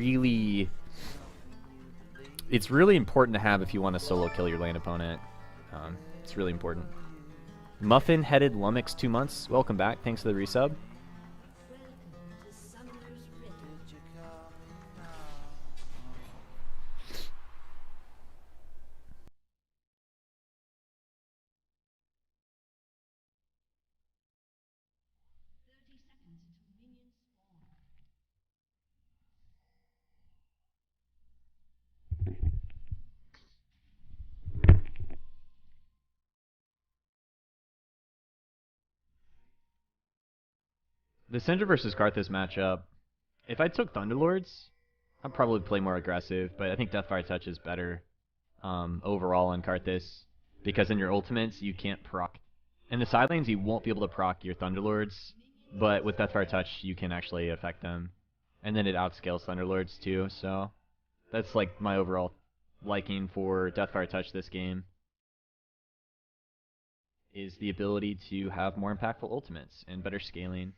really... It's really important to have if you want to solo kill your lane opponent. It's really important. Muffin-headed Lumix 2 months. Welcome back. Thanks for the resub. The Syndra versus Karthus matchup, if I took Thunderlords, I'd probably play more aggressive, but I think Deathfire Touch is better overall on Karthus, because in your ultimates, you can't proc. In the side lanes, you won't be able to proc your Thunderlords, but with Deathfire Touch, you can actually affect them. And then it outscales Thunderlords too, so that's like my overall liking for Deathfire Touch this game, is the ability to have more impactful ultimates and better scaling.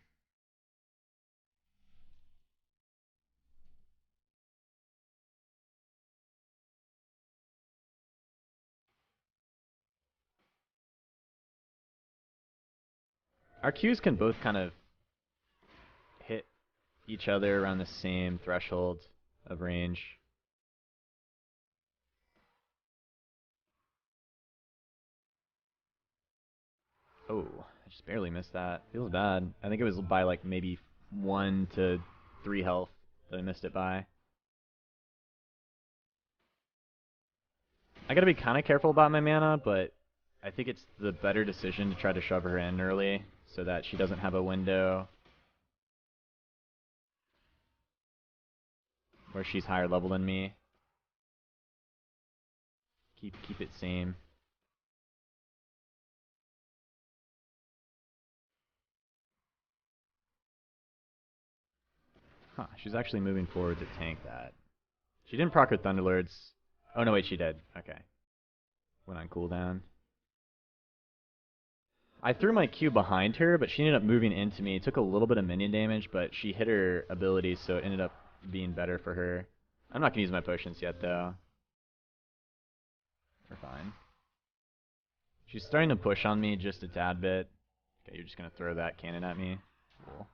Our Qs can both kind of hit each other around the same threshold of range. Oh, I just barely missed that. Feels bad. I think it was by like maybe 1 to 3 health that I missed it by. I gotta be kind of careful about my mana, but I think it's the better decision to try to shove her in early so that she doesn't have a window where she's higher level than me. Keep it same. Huh, she's actually moving forward to tank that. She didn't proc her Thunderlords. Oh no, wait, she did. Okay. Went on cooldown. I threw my Q behind her, but she ended up moving into me. It took a little bit of minion damage, but she hit her ability, so it ended up being better for her. I'm not going to use my potions yet, though. We're fine. She's starting to push on me just a tad bit. Okay, you're just going to throw that cannon at me. Cool.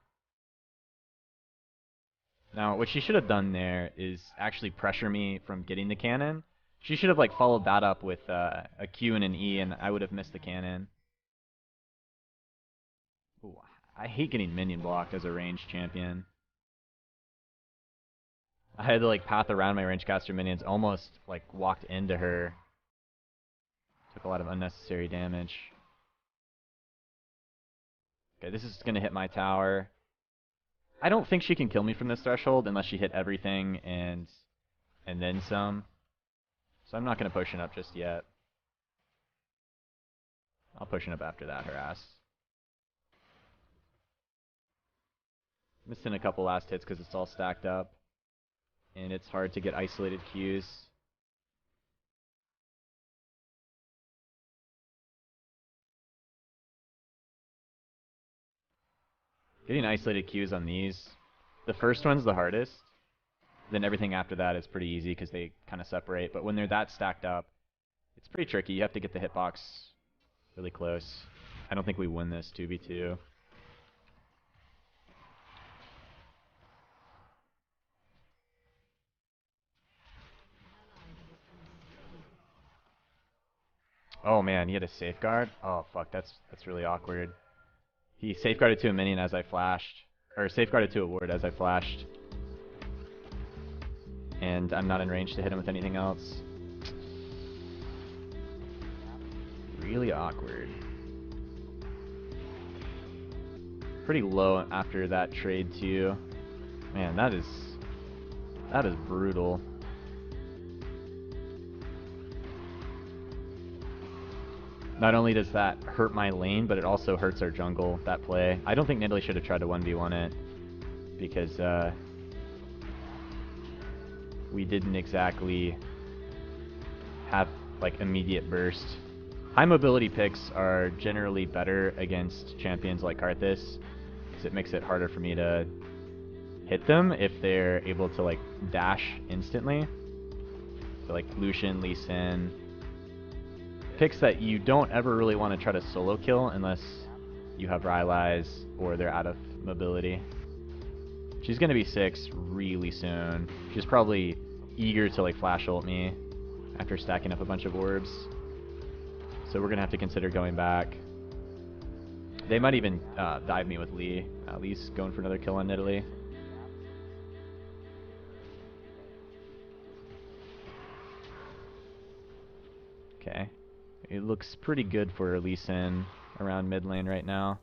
Now, what she should have done there is actually pressure me from getting the cannon. She should have like followed that up with a Q and an E, and I would have missed the cannon. Ooh, I hate getting minion blocked as a ranged champion. I had to like path around my rangecaster minions, almost like walked into her. Took a lot of unnecessary damage. Okay, this is gonna hit my tower. I don't think she can kill me from this threshold unless she hit everything and then some. So I'm not gonna potion up just yet. I'll potion up after that, her ass. Missing a couple last hits because it's all stacked up. And it's hard to get isolated Qs. Getting isolated Qs on these, the first one's the hardest. Then everything after that is pretty easy because they kind of separate. But when they're that stacked up, it's pretty tricky. You have to get the hitbox really close. I don't think we win this 2v2. Oh man, he had a safeguard? Oh fuck, that's really awkward. He safeguarded to a minion as I flashed. Or safeguarded to a ward as I flashed. And I'm not in range to hit him with anything else. Really awkward. Pretty low after that trade too. Man, that is brutal. Not only does that hurt my lane, but it also hurts our jungle, that play. I don't think Nidalee should have tried to 1v1 it, because we didn't exactly have like immediate burst. High mobility picks are generally better against champions like Karthus, because it makes it harder for me to hit them if they're able to like dash instantly. So like Lucian, Lee Sin, picks that you don't ever really want to try to solo kill unless you have Rylai's or they're out of mobility. She's gonna be 6 really soon. She's probably eager to like flash ult me after stacking up a bunch of orbs. So we're gonna have to consider going back. They might even dive me with Lee. Lee's going for another kill on Nidalee. Okay. It looks pretty good for Lee Sin around mid lane right now.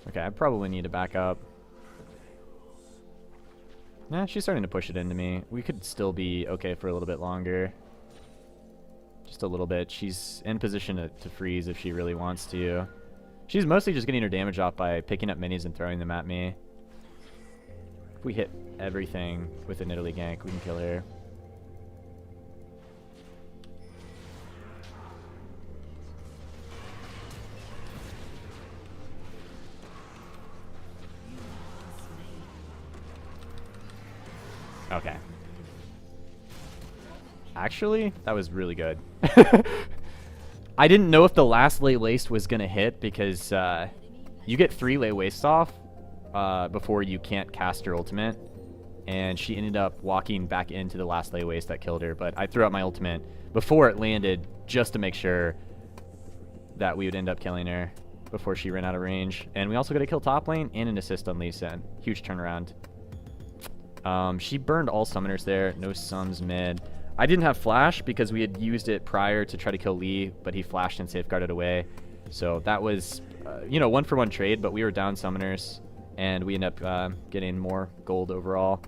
Okay, I probably need to back up. Nah, she's starting to push it into me. We could still be okay for a little bit longer. Just a little bit. She's in position to freeze if she really wants to. She's mostly just getting her damage off by picking up minis and throwing them at me. If we hit everything with a Nidalee gank, we can kill her. Okay. Actually, that was really good. I didn't know if the last lay waste was going to hit because you get 3 lay wastes off before you can't cast your ultimate. And she ended up walking back into the last lay waste that killed her. But I threw out my ultimate before it landed just to make sure that we would end up killing her before she ran out of range. And we also got a kill top lane and an assist on Lee Sin. Huge turnaround. She burned all summoners there. No sums mid. I didn't have flash because we had used it prior to try to kill Lee, but he flashed and safeguarded away. So that was, you know, 1-for-1 trade, but we were down summoners, and we ended up getting more gold overall.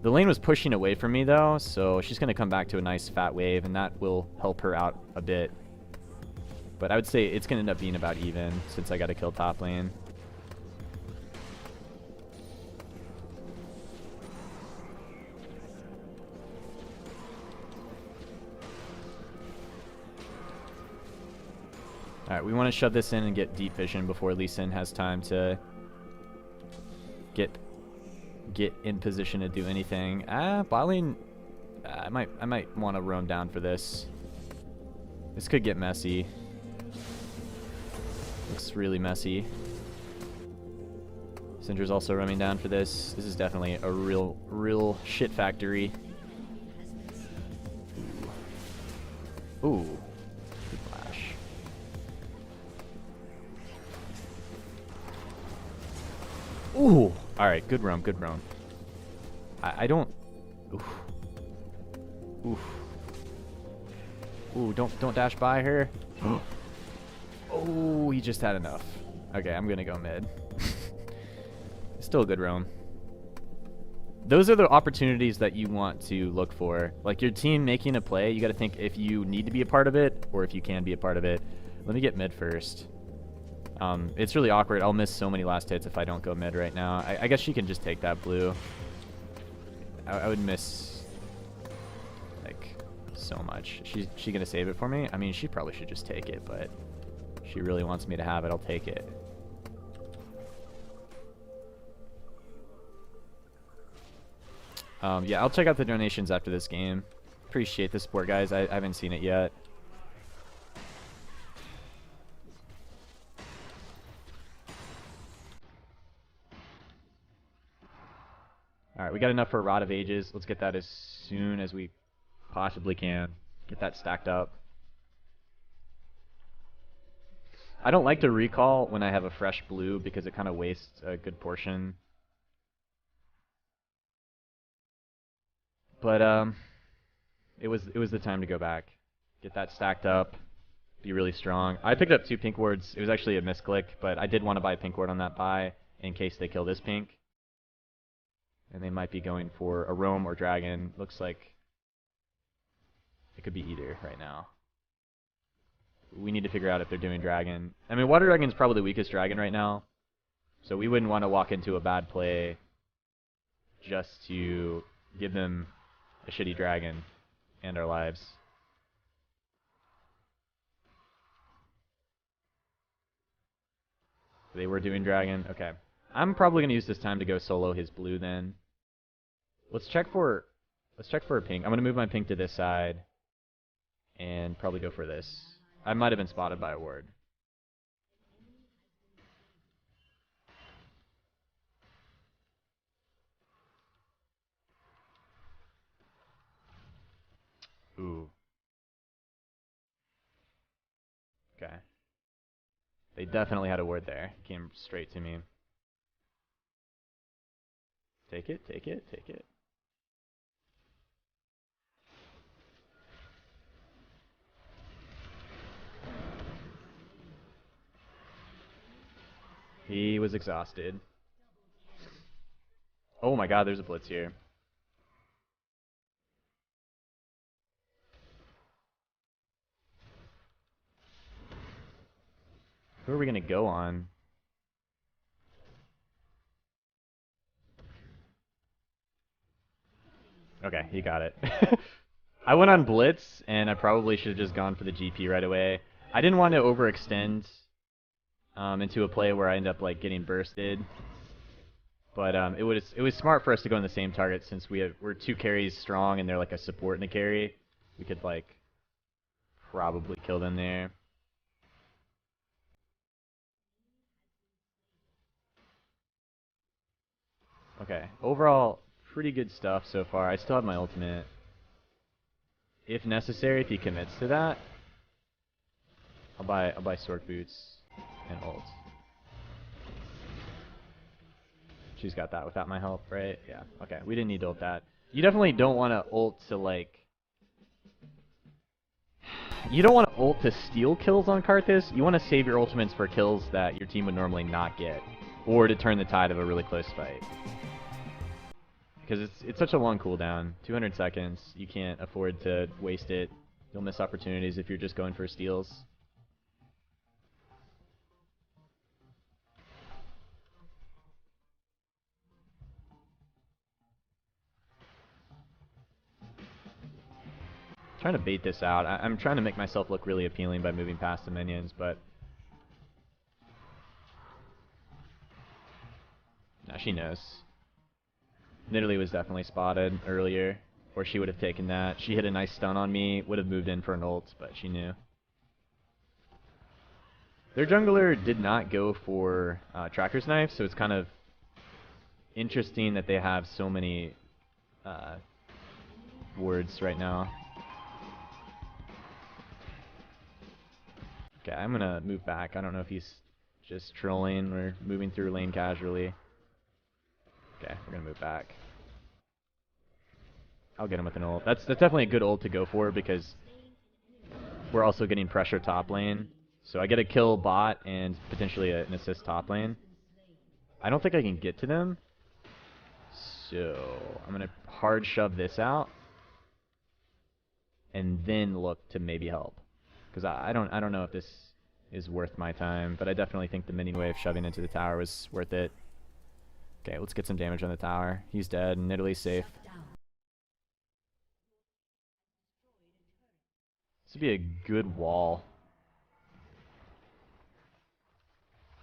The lane was pushing away from me, though, so she's going to come back to a nice fat wave, and that will help her out a bit. But I would say it's going to end up being about even since I got to kill top lane. Alright, we want to shove this in and get deep vision before Lee Sin has time to get in position to do anything. Bot lane, I might want to roam down for this. This could get messy. Looks really messy. Syndra's also roaming down for this. This is definitely a real shit factory. Ooh. Good flash. Ooh. Alright, good roam, good roam. I don't... Oof. Oof. Ooh, don't dash by her. Oh, he just had enough. Okay, I'm gonna go mid. Still a good roam. Those are the opportunities that you want to look for. Like your team making a play, you gotta think if you need to be a part of it or if you can be a part of it. Let me get mid first. It's really awkward. I'll miss so many last hits if I don't go mid right now. I guess she can just take that blue. I would miss like so much. She gonna save it for me? I mean, she probably should just take it, but she really wants me to have it. I'll take it. Yeah, I'll check out the donations after this game. Appreciate the support, guys. I haven't seen it yet. Alright, we got enough for a Rod of Ages. Let's get that as soon as we possibly can. Get that stacked up. I don't like to recall when I have a fresh blue because it kind of wastes a good portion. But it was the time to go back. Get that stacked up. Be really strong. I picked up 2 pink wards. It was actually a misclick, but I did want to buy a pink ward on that buy in case they kill this pink. And they might be going for a roam or dragon. Looks like it could be either right now. We need to figure out if they're doing dragon. I mean, water dragon's probably the weakest dragon right now. So we wouldn't want to walk into a bad play just to give them a shitty dragon and our lives. They were doing dragon. Okay. I'm probably gonna use this time to go solo his blue then. Let's check for a pink. I'm gonna move my pink to this side and probably go for this. I might have been spotted by a ward. Ooh. Okay. They definitely had a ward there. Came straight to me. Take it, take it, take it. He was exhausted. Oh my god, there's a blitz here. Who are we gonna go on? Okay, he got it. I went on blitz, and I probably should have just gone for the GP right away. I didn't want to overextend into a play where I end up like getting bursted. But it was smart for us to go on the same target since we're 2 carries strong and they're like a support and a carry. We could like probably kill them there. Okay, overall pretty good stuff so far. I still have my ultimate. If necessary, if he commits to that, I'll buy Sork boots and ult. She's got that without my help, right? Yeah. Okay, we didn't need to ult that. You definitely don't want to ult to like. You don't want to ult to steal kills on Karthus. You want to save your ultimates for kills that your team would normally not get, or to turn the tide of a really close fight. Because it's such a long cooldown, 200 seconds. You can't afford to waste it. You'll miss opportunities if you're just going for steals. Trying to bait this out. I'm trying to make myself look really appealing by moving past the minions, but no, she knows. Nidalee was definitely spotted earlier, or she would have taken that. She hit a nice stun on me, would have moved in for an ult, but she knew. Their jungler did not go for Tracker's Knife, so it's kind of interesting that they have so many wards right now. Okay, I'm gonna move back. I don't know if he's just trolling or moving through lane casually. Okay, we're gonna move back. I'll get him with an ult. That's definitely a good ult to go for because we're also getting pressure top lane. So I get a kill bot and potentially an assist top lane. I don't think I can get to them. So I'm gonna hard shove this out and then look to maybe help. Because I don't know if this is worth my time, but I definitely think the minion wave shoving into the tower was worth it. Okay, let's get some damage on the tower. He's dead, and Nidalee's safe. This would be a good wall.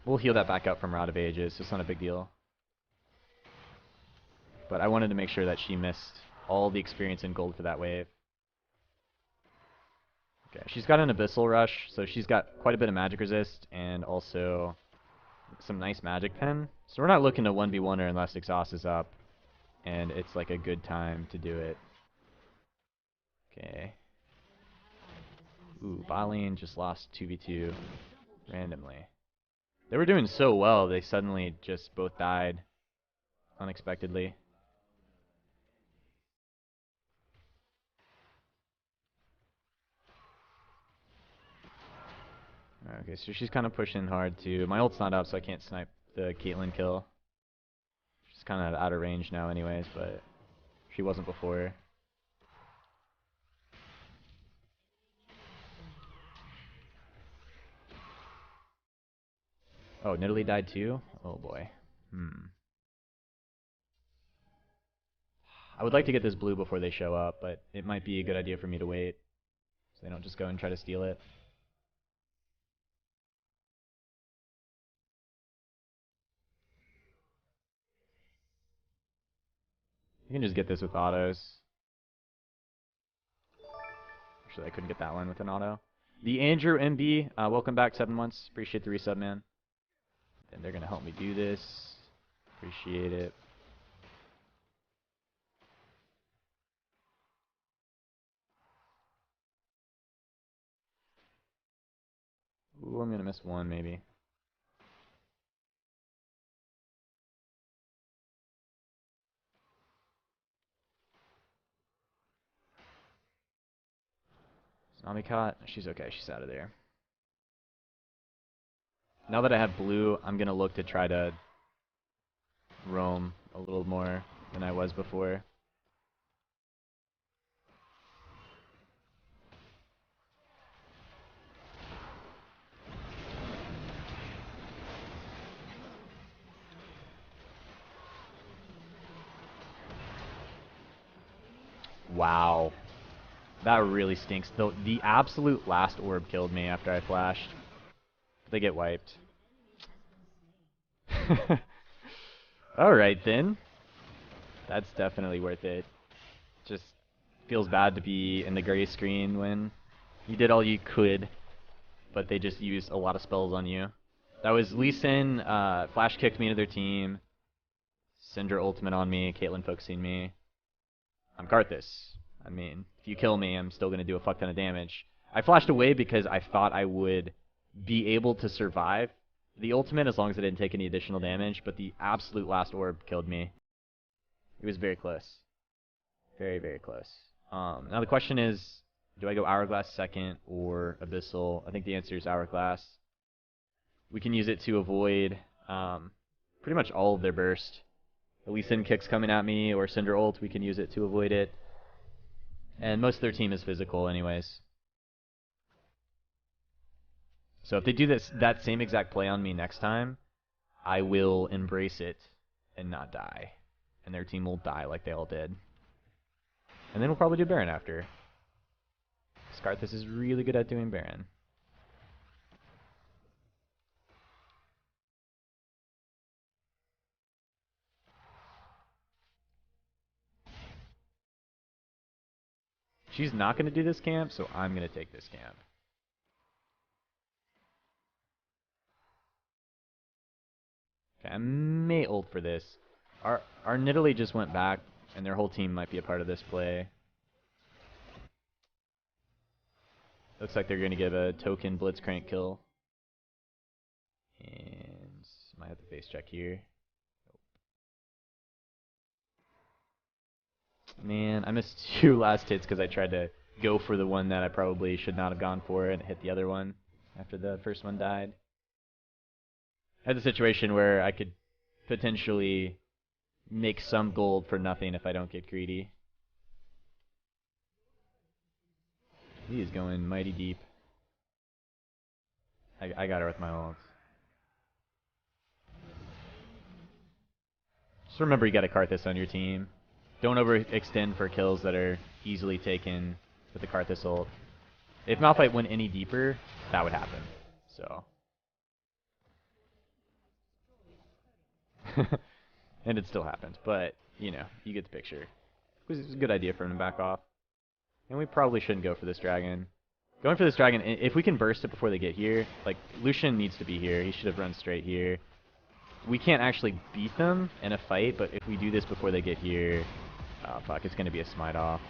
We'll heal that back up from Rod of Ages, so it's not a big deal. But I wanted to make sure that she missed all the experience in gold for that wave. Okay, she's got an Abyssal Rush, so she's got quite a bit of magic resist, and also some nice magic pen. So we're not looking to 1v1 her unless exhaust is up, and it's like a good time to do it. Okay. Ooh, Baleen just lost 2v2 randomly. They were doing so well, they suddenly just both died unexpectedly. Okay, so she's kind of pushing hard too. My ult's not up, so I can't snipe the Caitlyn kill. She's kind of out of range now anyways, but she wasn't before. Oh, Nidalee died too? Oh boy. I would like to get this blue before they show up, but it might be a good idea for me to wait, so they don't just go and try to steal it. You can just get this with autos. Actually, I couldn't get that one with an auto. The Andrew MB, welcome back, 7 months. Appreciate the resub, man. And they're going to help me do this. Appreciate it. Ooh, I'm going to miss one, maybe. Tsunami caught. She's okay. She's out of there. Now that I have blue, I'm going to look to try to roam a little more than I was before. Wow. That really stinks. The absolute last orb killed me after I flashed. They get wiped. Alright then. That's definitely worth it. Just feels bad to be in the gray screen when you did all you could, but they just used a lot of spells on you. That was Lee Sin, flash kicked me into their team. Syndra ultimate on me, Caitlyn focusing me. I'm Karthus. I mean, if you kill me, I'm still going to do a fuck ton of damage. I flashed away because I thought I would be able to survive the ultimate as long as I didn't take any additional damage, but the absolute last orb killed me. It was very close. Very, very close. Now the question is, do I go Hourglass second or Abyssal? I think the answer is Hourglass. We can use it to avoid pretty much all of their burst. The Lee Sin kicks coming at me, or Syndra ult, we can use it to avoid it. And most of their team is physical anyways. So if they do that same exact play on me next time, I will embrace it and not die. And their team will die like they all did. And then we'll probably do Baron after. Karthus is really good at doing Baron. She's not going to do this camp, so I'm going to take this camp. Okay, I may ult for this. Our Nidalee just went back, and their whole team might be a part of this play. Looks like they're going to give a token Blitzcrank kill. And might have to face check here. Man, I missed 2 last hits because I tried to go for the one that I probably should not have gone for and hit the other one after the first one died. I had a situation where I could potentially make some gold for nothing if I don't get greedy. He is going mighty deep. I got her with my ult. Just remember you got a Karthus on your team. Don't overextend for kills that are easily taken with the Karthus ult. If Malphite went any deeper, that would happen. So. And it still happened, but, you know, you get the picture. It was a good idea for him to back off. And we probably shouldn't go for this dragon. Going for this dragon, if we can burst it before they get here, like, Lucian needs to be here. He should have run straight here. We can't actually beat them in a fight, but if we do this before they get here, oh fuck, it's going to be a smite off.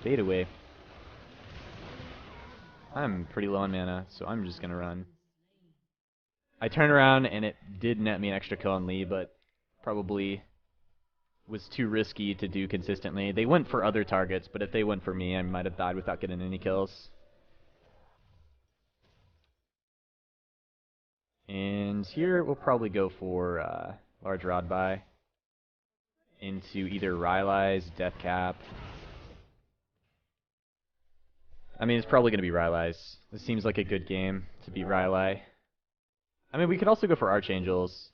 Fade away. I'm pretty low on mana, so I'm just going to run. I turned around and it did net me an extra kill on Lee, but probably was too risky to do consistently. They went for other targets, but if they went for me, I might have died without getting any kills. And here we'll probably go for large rod buy into either Rylai's, Death Cap. I mean, it's probably going to be Rylai's. This seems like a good game to beat Rylai. I mean, we could also go for Archangels.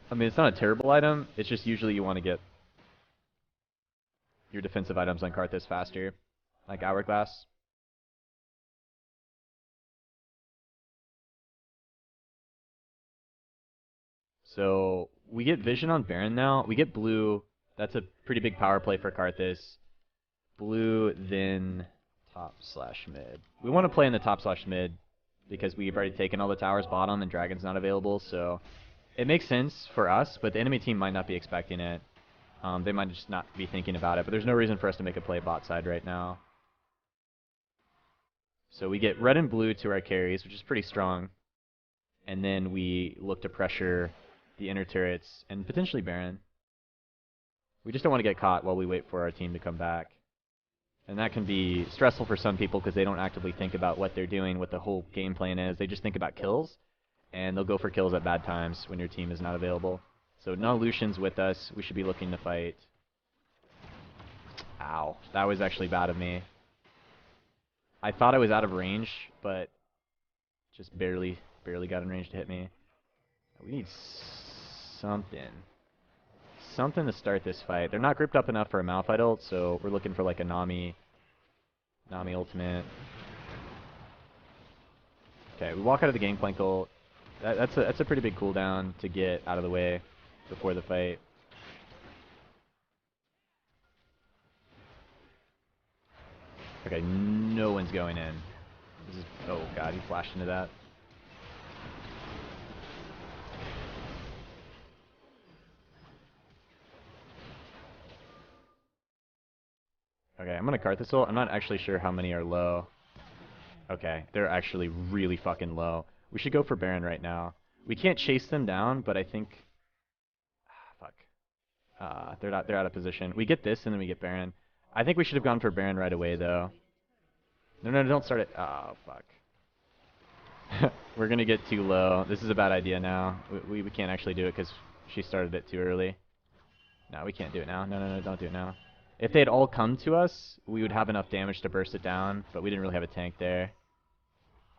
I mean, it's not a terrible item. It's just usually you want to get your defensive items on Karthus faster, like Hourglass. So we get vision on Baron now. We get blue. That's a pretty big power play for Karthus. Blue, then top/mid. We want to play in the top/mid because we've already taken all the towers bottom and Dragon's not available, so it makes sense for us, but the enemy team might not be expecting it. They might just not be thinking about it, but there's no reason for us to make a play bot side right now. So we get red and blue to our carries, which is pretty strong. And then we look to pressure the inner turrets and potentially Baron. We just don't want to get caught while we wait for our team to come back. And that can be stressful for some people because they don't actively think about what they're doing, what the whole game plan is. They just think about kills, and they'll go for kills at bad times when your team is not available. So no Lucian's with us. We should be looking to fight. Ow. That was actually bad of me. I thought I was out of range, but just barely got in range to hit me. We need something. Something to start this fight. They're not gripped up enough for a Malphite ult, so we're looking for like a Nami ultimate. Okay, we walk out of the Gangplank ult. That's a pretty big cooldown to get out of the way before the fight. Okay, no one's going in. This is, oh god, he flashed into that. Okay, I'm gonna Karthus ult. I'm not actually sure how many are low. Okay, they're actually really fucking low. We should go for Baron right now. We can't chase them down, but I think... fuck. They're out of position. We get this, and then we get Baron. I think we should have gone for Baron right away, though. No, don't start it. Oh, fuck. We're gonna get too low. This is a bad idea now. We can't actually do it because she started it too early. No, we can't do it now. No, don't do it now. If they'd all come to us, we would have enough damage to burst it down, but we didn't really have a tank there.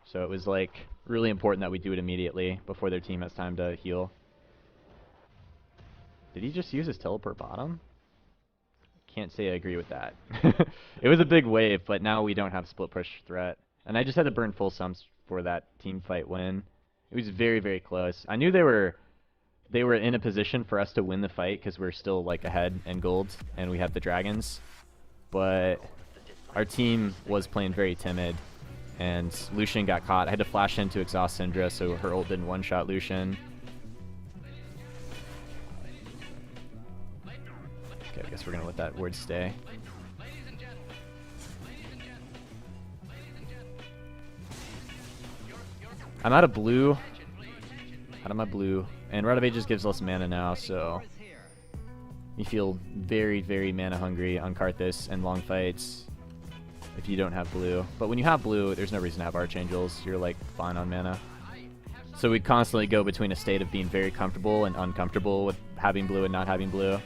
So it was like really important that we do it immediately before their team has time to heal. Did he just use his teleport bottom? Can't say I agree with that. It was a big wave, but now we don't have split push threat. And I just had to burn full sums for that team fight win. It was very close. I knew they were in a position for us to win the fight because we're still like ahead in gold and we have the dragons. But our team was playing very timid and Lucian got caught. I had to flash in to exhaust Syndra so her ult didn't one-shot Lucian. Okay, I guess we're going to let that word stay. I'm out of blue. Out of my blue. And Rod of Ages gives us mana now, so you feel very mana hungry on Karthus and long fights if you don't have blue. But when you have blue, there's no reason to have Archangels. You're like fine on mana. So we constantly go between a state of being very comfortable and uncomfortable with having blue and not having blue.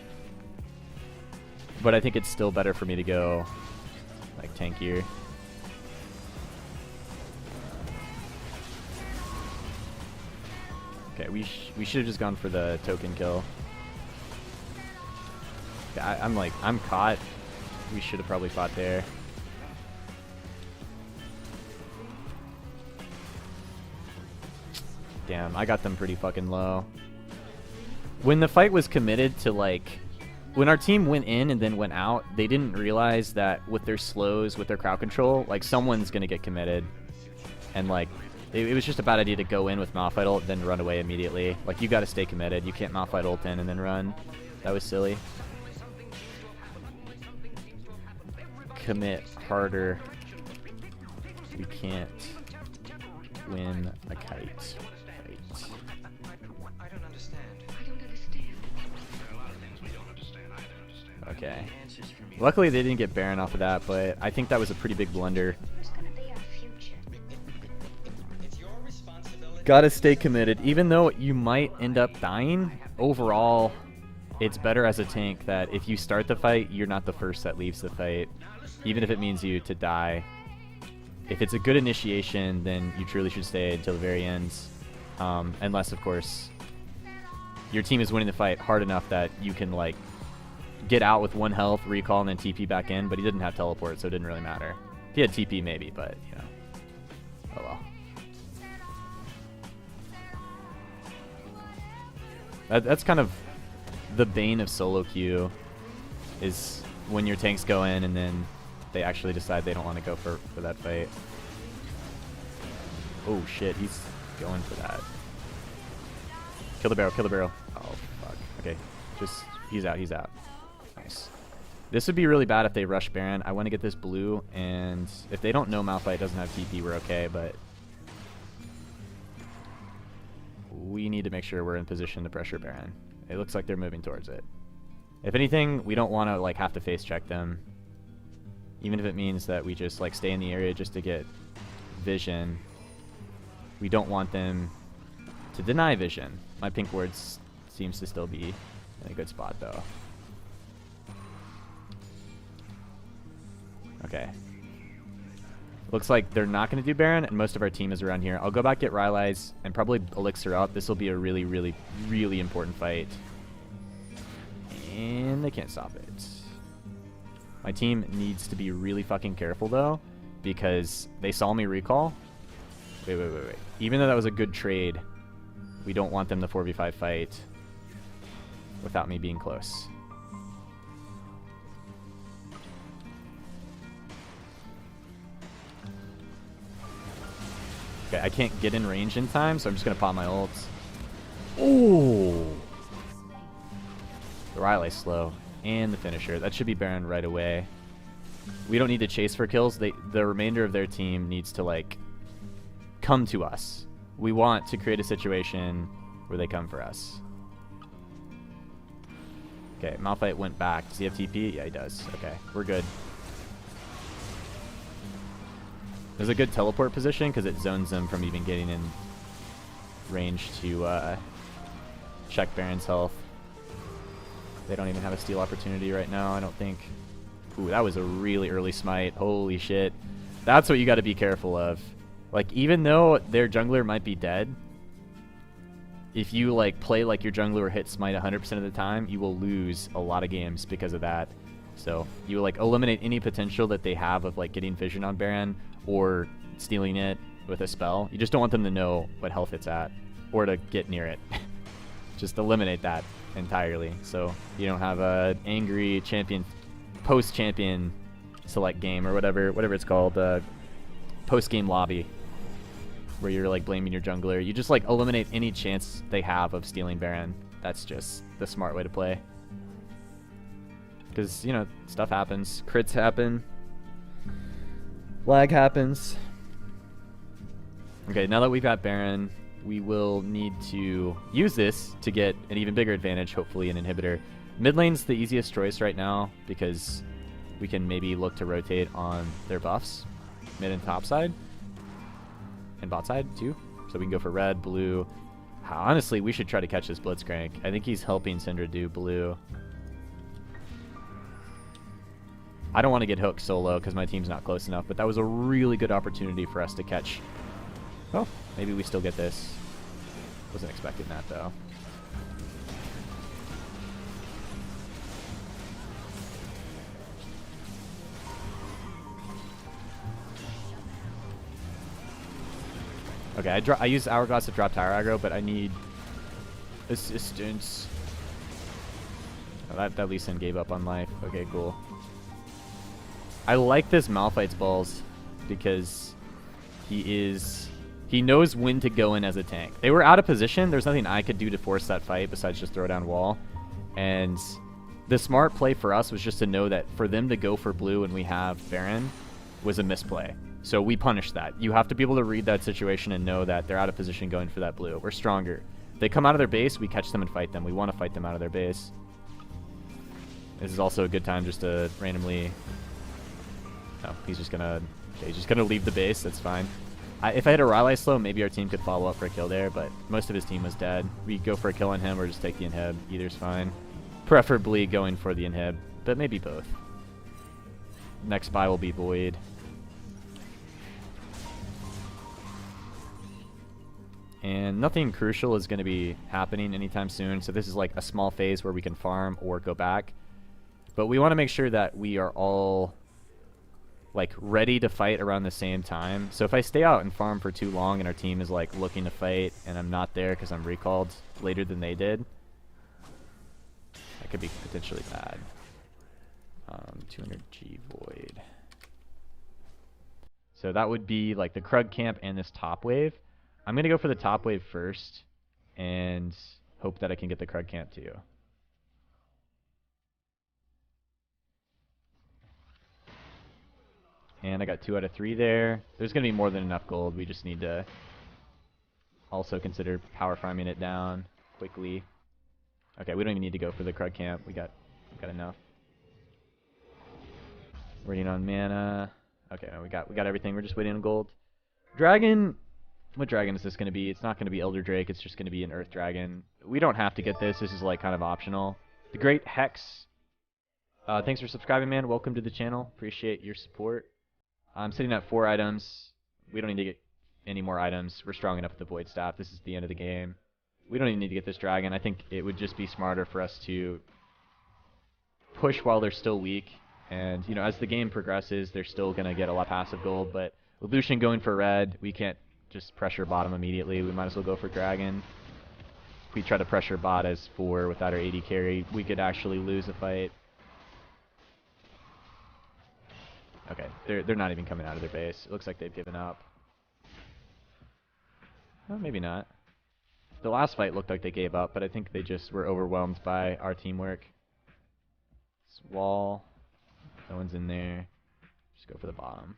But I think it's still better for me to go like tankier. Okay, we should have just gone for the token kill. Okay, I'm caught. We should have probably fought there. Damn, I got them pretty fucking low. When the fight was committed to like... When our team went in and then went out, they didn't realize that with their slows, with their crowd control, like someone's gonna get committed. And like... It was just a bad idea to go in with Malphite ult, then run away immediately. Like, you gotta stay committed. You can't Malphite ult in and then run. That was silly. Commit harder. We can't win a kite fight. I don't understand. Okay. Luckily, they didn't get Baron off of that, but I think that was a pretty big blunder. Gotta stay committed. Even though you might end up dying, overall, it's better as a tank that if you start the fight, you're not the first that leaves the fight. Even if it means you to die. If it's a good initiation, then you truly should stay until the very end. Unless, of course, your team is winning the fight hard enough that you can, like, get out with 1 health, recall, and then TP back in, but he didn't have teleport, so it didn't really matter. If he had TP, maybe, but, you know. Oh well. That's kind of the bane of solo queue, is when your tanks go in and then they actually decide they don't want to go for that fight. Oh shit, he's going for that. Kill the barrel, kill the barrel. Oh fuck. Okay, just he's out, he's out. Nice. This would be really bad if they rush Baron. I want to get this blue, and if they don't know Malphite doesn't have TP, we're okay, but we need to make sure we're in position to pressure Baron. It looks like they're moving towards it. If anything, we don't want to like have to face check them, even if it means that we just like stay in the area just to get vision. We don't want them to deny vision. My pink ward seems to still be in a good spot though. Okay. Looks like they're not going to do Baron, and most of our team is around here. I'll go back, get Rylai's, and probably Elixir up. This will be a really, really, really important fight. And they can't stop it. My team needs to be really fucking careful, though, because they saw me recall. Wait. Even though that was a good trade, we don't want them to 4v5 fight without me being close. Okay, I can't get in range in time, so I'm just going to pop my ults. Ooh! The Rylai's slow. And the finisher. That should be Baron right away. We don't need to chase for kills. The remainder of their team needs to, like, come to us. We want to create a situation where they come for us. Okay, Malphite went back. Does he have TP? Yeah, he does. Okay, we're good. There's a good teleport position because it zones them from even getting in range to check Baron's health. They don't even have a steal opportunity right now, I don't think. Ooh, that was a really early smite. Holy shit. That's what you got to be careful of. Like, even though their jungler might be dead, if you like play like your jungler hit smite 100% of the time, you will lose a lot of games because of that. So you like eliminate any potential that they have of like getting vision on Baron or stealing it with a spell. You just don't want them to know what health it's at or to get near it. Just eliminate that entirely, so you don't have a angry champion, post-champion select game or whatever it's called, post-game lobby, where you're like blaming your jungler. You just like eliminate any chance they have of stealing Baron. That's just the smart way to play. Because, you know, stuff happens. Crits happen. Lag happens. Okay, now that we've got Baron, we will need to use this to get an even bigger advantage, hopefully an inhibitor. Mid lane's the easiest choice right now because we can maybe look to rotate on their buffs, mid and top side, and bot side too. So we can go for red, blue. Honestly, we should try to catch this Blitzcrank. I think he's helping Syndra do blue. I don't want to get hooked solo because my team's not close enough, but that was a really good opportunity for us to catch. Oh, maybe we still get this. Wasn't expecting that, though. Okay, I use Hourglass to drop tower aggro, but I need assistance. Oh, that Lee Sin gave up on life. Okay, cool. I like this Malphite's balls because he knows when to go in as a tank. They were out of position. There's nothing I could do to force that fight besides just throw down wall. And the smart play for us was just to know that for them to go for blue when we have Baron was a misplay. So we punished that. You have to be able to read that situation and know that they're out of position going for that blue. We're stronger. They come out of their base, we catch them and fight them. We want to fight them out of their base. This is also a good time just to randomly... No, he's just gonna leave the base. That's fine. If I had a Rylai slow, maybe our team could follow up for a kill there, but most of his team was dead. We go for a kill on him or just take the inhib. Either's fine. Preferably going for the inhib, but maybe both. Next buy will be Void. And nothing crucial is going to be happening anytime soon, so this is like a small phase where we can farm or go back. But we want to make sure that we are all like ready to fight around the same time. So if I stay out and farm for too long and our team is like looking to fight and I'm not there because I'm recalled later than they did, could be potentially bad. 200 G Void. So that would be like the Krug camp and this top wave. I'm going to go for the top wave first and hope that I can get the Krug camp too. And I got 2 out of 3 there. There's going to be more than enough gold. We just need to also consider power farming it down quickly. Okay, we don't even need to go for the Krug camp. We got enough. Waiting on mana. Okay, no, we got everything. We're just waiting on gold. Dragon. What dragon is this going to be? It's not going to be Elder Drake. It's just going to be an Earth Dragon. We don't have to get this. This is like kind of optional. The Great Hex. Thanks for subscribing, man. Welcome to the channel. Appreciate your support. I'm sitting at 4 items. We don't need to get any more items. We're strong enough with the Void Staff. This is the end of the game. We don't even need to get this dragon. I think it would just be smarter for us to push while they're still weak. And, you know, as the game progresses, they're still going to get a lot of passive gold. But with Lucian going for red, we can't just pressure bottom immediately. We might as well go for dragon. If we try to pressure bot as 4 without our AD carry, we could actually lose a fight. Okay, they're not even coming out of their base. It looks like they've given up. Well, maybe not. The last fight looked like they gave up, but I think they just were overwhelmed by our teamwork. This wall. No one's in there. Just go for the bottom.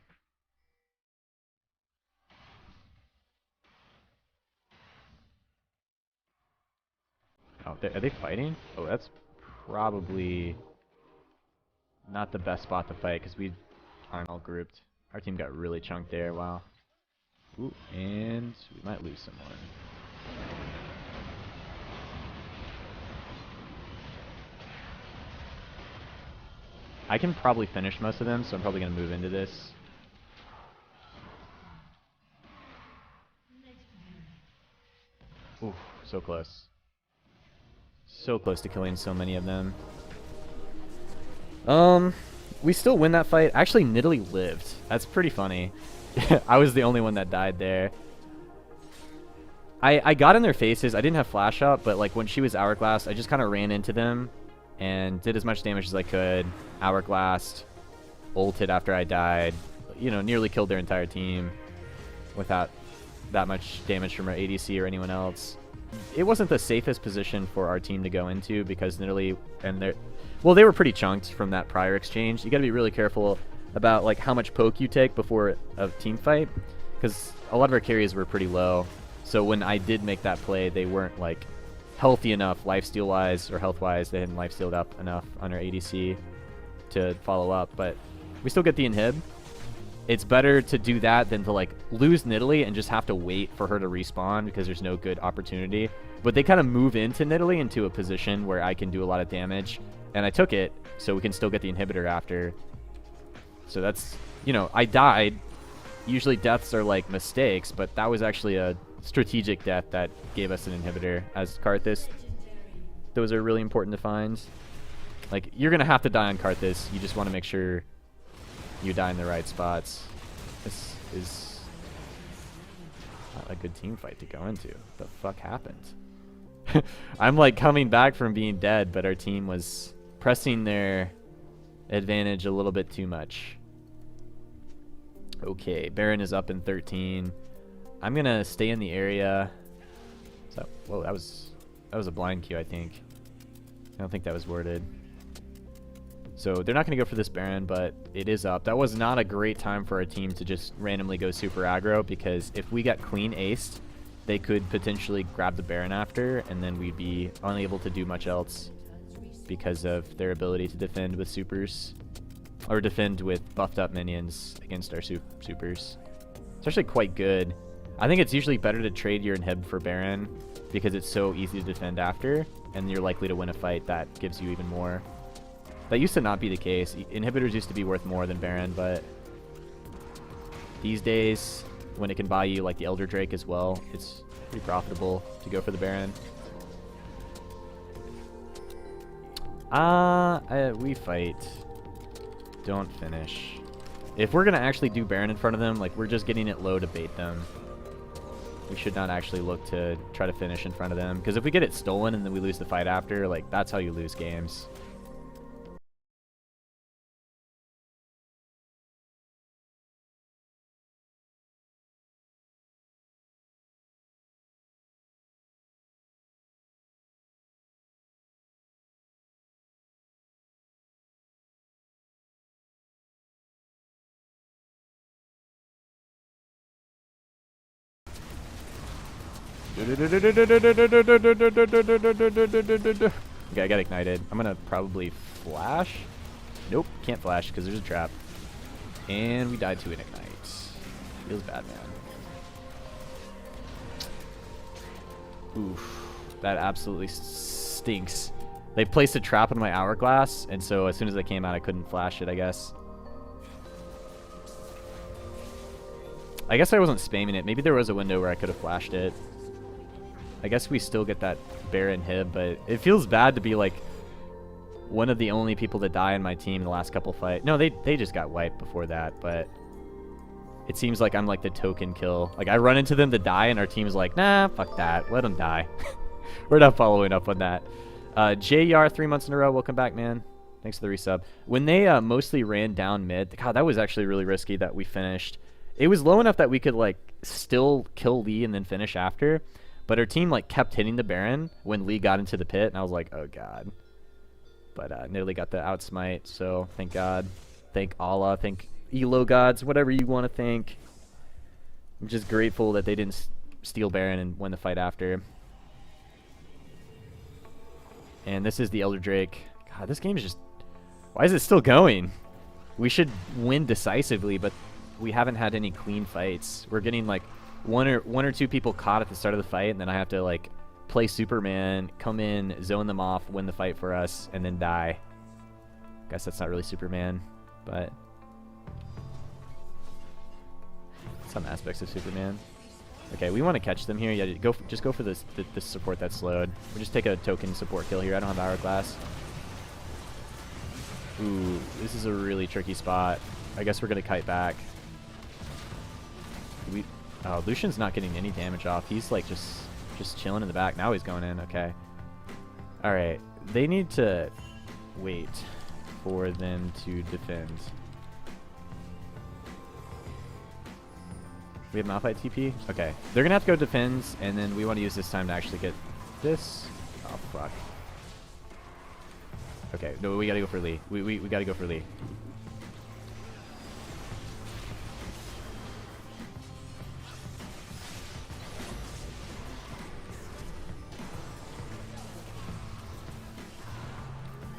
Oh, are they fighting? Oh, that's probably not the best spot to fight because we aren't all grouped. Our team got really chunked there. Wow. Ooh, and we might lose someone. I can probably finish most of them, so I'm probably going to move into this. Ooh, so close. So close to killing so many of them. We still win that fight. Actually, Nidalee lived. That's pretty funny. I was the only one that died there. I got in their faces. I didn't have flash up, but like when she was Hourglass, I just kind of ran into them and did as much damage as I could. Hourglass, ulted after I died. You know, nearly killed their entire team without that much damage from our ADC or anyone else. It wasn't the safest position for our team to go into because Nidalee and their... Well, they were pretty chunked from that prior exchange. You got to be really careful about like how much poke you take before a team fight because a lot of our carries were pretty low. So when I did make that play, they weren't like healthy enough lifesteal wise or health wise. They hadn't lifestealed up enough on our ADC to follow up, but we still get the inhib. It's better to do that than to like lose Nidalee and just have to wait for her to respawn because there's no good opportunity. But they kind of move into Nidalee into a position where I can do a lot of damage, and I took it, so we can still get the inhibitor after. So that's, you know, I died. Usually deaths are like mistakes, but that was actually a strategic death that gave us an inhibitor as Karthus. Those are really important to find. Like, you're going to have to die on Karthus. You just want to make sure you die in the right spots. This is not a good team fight to go into. What the fuck happened? I'm like coming back from being dead, but our team was pressing their advantage a little bit too much. Okay, Baron is up in 13. I'm gonna stay in the area. So, whoa, that was a blind Q, I think. I don't think that was worded. So they're not going to go for this Baron, but it is up. That was not a great time for our team to just randomly go super aggro, because if we got clean aced, they could potentially grab the Baron after, and then we'd be unable to do much else because of their ability to defend with supers, or defend with buffed up minions against our supers. It's actually quite good. I think it's usually better to trade your inhib for Baron because it's so easy to defend after, and you're likely to win a fight that gives you even more. That used to not be the case. Inhibitors used to be worth more than Baron, but these days, when it can buy you like the Elder Drake as well, it's pretty profitable to go for the Baron. We fight. Don't finish. If we're going to actually do Baron in front of them, like, we're just getting it low to bait them. We should not actually look to try to finish in front of them. Because if we get it stolen and then we lose the fight after, like, that's how you lose games. Okay, I got ignited. I'm gonna probably flash. Nope, can't flash because there's a trap. And we died to an ignite. Feels bad, man. Oof. That absolutely stinks. They placed a trap on my hourglass, and so as soon as I came out, I couldn't flash it, I guess. I guess I wasn't spamming it. Maybe there was a window where I could have flashed it. I guess we still get that Baron hib, but it feels bad to be like one of the only people to die in my team in the last couple fights. No, they just got wiped before that, but it seems like I'm like the token kill. Like I run into them to die and our team's like, nah, fuck that. Let them die. We're not following up on that. JR 3 months in a row. Welcome back, man. Thanks for the resub. When they mostly ran down mid, God, that was actually really risky that we finished. It was low enough that we could like still kill Lee and then finish after. But our team like kept hitting the Baron when Lee got into the pit, and I was like, oh god. But nearly got the outsmite, so thank God. Thank Allah, thank Elo gods, whatever you want to thank. I'm just grateful that they didn't steal Baron and win the fight after. And this is the Elder Drake. God, this game is just... Why is it still going? We should win decisively, but we haven't had any clean fights. We're getting like one or two people caught at the start of the fight, and then I have to like play Superman, come in, zone them off, win the fight for us, and then die. Guess that's not really Superman, but some aspects of Superman. Okay, we want to catch them here. Yeah, just go for this support that's slowed. We'll just take a token support kill here. I don't have hourglass. Ooh, this is a really tricky spot. I guess we're gonna kite back. Oh, Lucian's not getting any damage off. He's like just chilling in the back. Now he's going in. Okay. All right. They need to wait for them to defend. We have Malphite TP? Okay. They're going to have to go defends, and then we want to use this time to actually get this. Oh, fuck. Okay. No, we got to go for Lee. We got to go for Lee.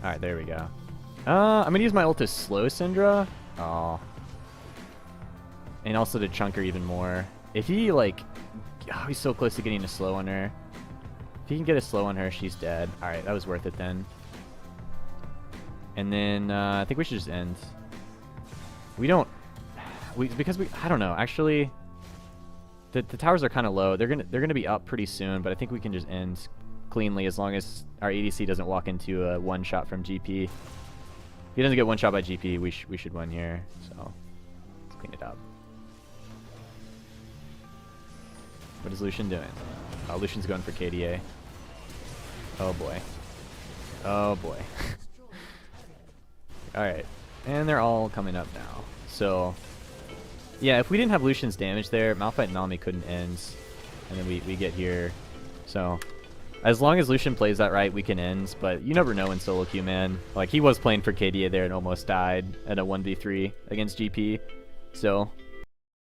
Alright, there we go. I'm going to use my ult to slow Syndra. Oh. And also to chunk her even more. If he, like... Oh, he's so close to getting a slow on her. If he can get a slow on her, she's dead. Alright, that was worth it then. And then, I think we should just end. We don't... Because we... I don't know. Actually, the towers are kind of low. They're gonna be up pretty soon, but I think we can just end cleanly as long as our ADC doesn't walk into a one shot from GP. If he doesn't get one shot by GP, we should win here. So let's clean it up. What is Lucian doing? Oh, Lucian's going for KDA. Oh boy. Oh boy. Alright. And they're all coming up now. So yeah, if we didn't have Lucian's damage there, Malphite and Nami couldn't end. And then we get here. So as long as Lucian plays that right, we can end, but you never know in solo queue, man. Like, he was playing for KDA there and almost died at a 1v3 against GP. So